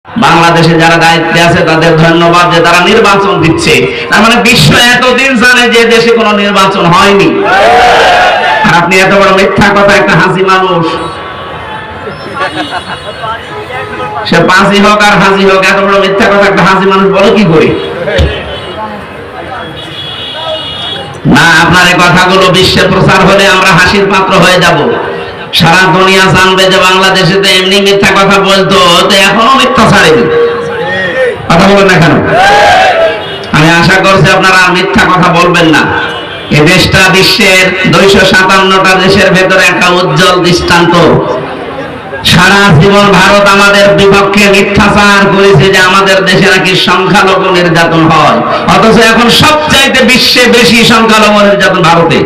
বাংলাদেশে যারা দায়িত্বে আছে তাদের ধন্যবাদ যে তারা নির্বাচন দিচ্ছে। তার মানে বিশ্ব এতদিন জানে যে দেশে কোনো নির্বাচন হয়নি। আর আপনি এত বড় মিথ্যা কথা, একটা হাসি মানুষ, সে পাঁচি হোক আর হাসি হোক, এত বড় মিথ্যা কথা একটা হাসি মানুষ বলে কি করে? না, আপনার এই কথাগুলো বিশ্বে প্রচার হলে আমরা হাসির পাত্র হয়ে যাব। সারা দুনিয়া জানবে যে বাংলাদেশে তো এমনি মিথ্যা কথা বলতো, তো এখনো মিথ্যা ছাড়েনি। কথা বলেন না কেন? আমি আশা করছি আপনারা আর মিথ্যা কথা বলবেন না। এই দেশটা বিশ্বের 257টা দেশের ভেতরে একটা উজ্জ্বল দৃষ্টান্ত। সারা জীবন ভারত আমাদের বিপক্ষে মিথ্যাচার করেছে যে আমাদের দেশে নাকি সংখ্যালঘু নির্যাতন হয়, অথচ এখন সবচাইতে বিশ্বে বেশি সংখ্যালঘু নির্যাতন ভারতে।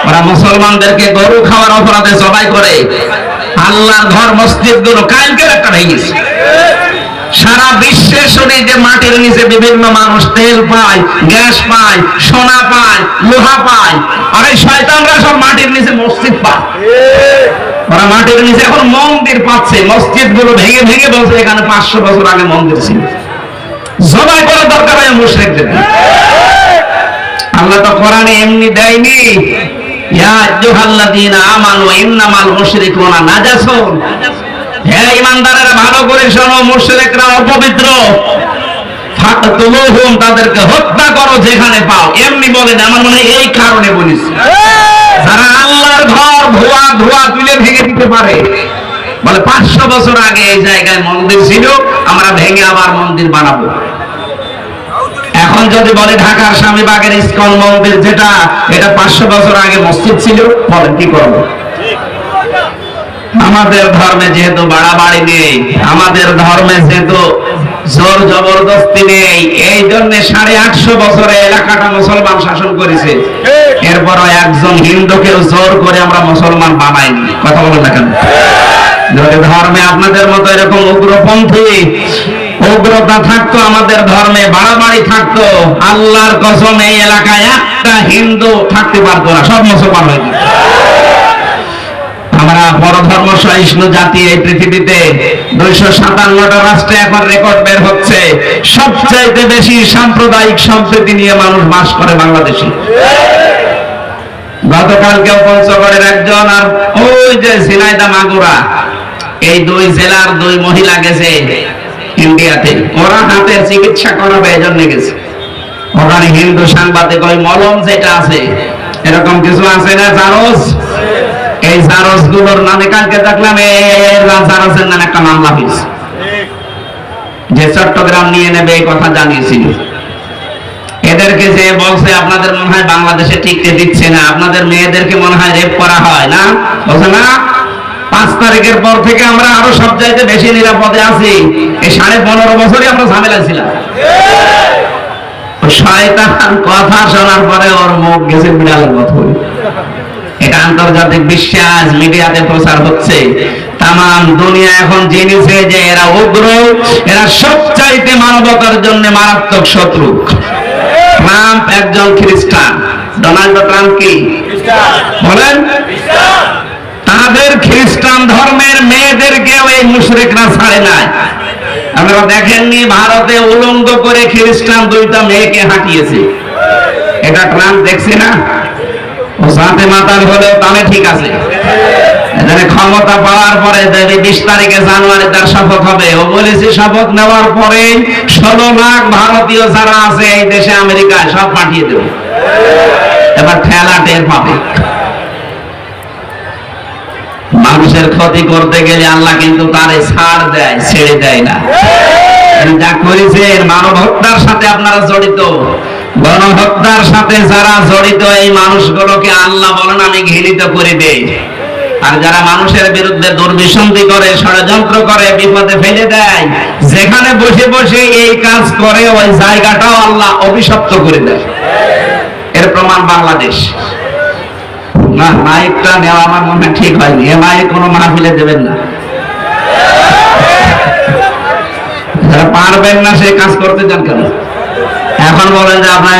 ওরা মুসলমানদেরকে গরু খাওয়ার অপরাধে জবাই করে, আল্লাহর ঘর মসজিদ গুলো কালকের একটা ভেঙেছে। সারা বিশ্বে শুনি যে মাটির নিচে বিভিন্ন মানুষ তেল পায়, গ্যাস পায়, সোনা পায়, লোহা পায়, আর এই শয়তানরা সব মাটির নিচে মসজিদ পায়। ওরা মাটির নিচে এখন মন্দির পাচ্ছে, মসজিদ গুলো ভেঙে ভেঙে বলছে এখানে 500 বছর আগে মন্দির ছিল। জবাই করার দরকার হয় মুশরিকদের। আল্লাহ তো কোরআনে এমনি দেয়নি, ইয়া আইয়ুহাল্লাযীনা আমানু ইন্নামাল মুশরিকুনা নাজাসুন। হে ঈমানদারেরা, ভালো করে শোনো, মুশরিকরা অপবিত্র। ফাকতুলুহুম, তাদেরকে হত্যা করো যেখানে পাও। এমনি বলেন, আমার মনে হয় এই কারণে বলিস, যারা আল্লাহর ঘর ধোয়া ধোয়া তুলে ভেঙে দিতে পারে। বলে 500 বছর আগে এই জায়গায় মন্দির ছিল, আমরা ভেঙে আবার মন্দির বানাবো। এখন যদি বলে ঢাকার স্বামীবাগের ইসকন মন্দির যেটা, এটা 500 বছর আগে মসজিদ ছিল, বলেন কি করবো? আমাদের ধর্মে যেহেতু বাড়াবাড়ি নেই, আমাদের ধর্মে যেহেতু জোর জবরদস্তি নেই, এই জন্য 850 বছরে এলাকাটা মুসলমান শাসন করেছে। এরপরও একজন হিন্দুকেও জোর করে আমরা মুসলমান বানাইনি। কথা বলেন না কেন? যদি ধর্মে আপনাদের মতো এরকম উগ্রপন্থী উগ্রতা থাকতো, আমাদের ধর্মে বাড়াবাড়ি থাকতো, আল্লাহর কসম এই এলাকায় একটা হিন্দু থাকতে পারতো না, সব মুসলমান হয়ে যেত। আমরা পরধর্ম সহিষ্ণু জাতি এই পৃথিবীতে 257টা রাষ্ট্রে এখন রেকর্ড বের হচ্ছে, সবচাইতে বেশি সাম্প্রদায়িক সম্প্রীতি নিয়ে মানুষ বাস করে বাংলাদেশে। গতকালকে পঞ্চগড়ের একজন আর ওই যে ঝিনাইদহ মাগুরা, এই 2 জেলার 2 মহিলা গেছে ইন্ডিয়াতে, ওরা হাতের চিকিৎসা করাবে এই জন্য গেছে। ওখানে হিন্দু সাংবাদিক ওই মলম যেটা আছে, এরকম কিছু আছে না জারজ, এই জারজ গুলোর নামে কালকে দেখলাম জারজের নামে একটা মামলা হয়েছে, যে চট্টগ্রাম নিয়ে নেবে এই কথা জানিয়েছিল। এদেরকে যে বলছে আপনাদের মনে হয় বাংলাদেশে টিকতে দিচ্ছে না, আপনাদের মেয়েদেরকে মনে হয় রেপ করা হয় না, বলছে না 5 তারিখের পর থেকে আমরা আরো সব জায়গায় বেশি নিরাপদে আছি। এই 15.5 বছরই আমরা ঝামেলা ছিলাম। শয়তান কথা শোনার পরে ওর মুখ গেছে বিড়ালের মতো। এটা আন্তর্জাতিক বিশ্বাস মিডিয়াতে প্রচার হচ্ছে, তাম দুনিয়া এখন জেনেছে যে এরা উগ্র, এরা সবচাইতে মানবতার জন্য মারাত্মক শত্রু। ট্রাম্প একজন খ্রিস্টান, ডোনাল্ড ট্রাম্প কি বলেন? তাদের খ্রিস্টান ধর্মের মেয়েদেরকেও এই মুশরিকরা ছাড়ে নাই। আপনারা দেখেননি ভারতে উলঙ্গ করে খ্রিস্টান 2টা মেয়েকে হাঁটিয়েছে, এটা ট্রাম্প দেখছে না? ও সাথে মাতাল হলেও তাহলে ঠিক আছে, এখানে ক্ষমতা পাওয়ার পরে 20 তারিখে জানুয়ারি তার শপথ হবে। ও বলেছে শপথ নেওয়ার পরে 16 লাখ ভারতীয় যারা আছে এই দেশে আমেরিকায় সব পাঠিয়ে দেব। এবার ঠেলা টের পাবে। মানুষের ক্ষতি করতে গেলে আল্লাহ কিন্তু তারে ছাড় দেয়, ছেড়ে দেয় না। যা করেছে মানব হত্যার সাথে আপনারা জড়িত, গণহত্যার সাথে যারা জড়িত, এই মানুষগুলোকে আল্লাহ বলেন আমি ঘৃণিত করে দেই। আর যারা মানুষের বিরুদ্ধে দুর্বিসন্ধি করে, ষড়যন্ত্র করে, বিপদে ফেলে দেয়, যেখানে বসে বসে এই কাজ করে ওই জায়গাটাও আল্লাহ অভিশপ্ত করে দেয়। এর প্রমাণ বাংলাদেশ। না, মাইকটা নেওয়া আমার মনে হয় ঠিক হয়নি, এ মাইক কোনো মাহফিলে দেবেন না। যারা পারবেন না সে কাজ করতে যান কেন? এখন বলেন যে আপনার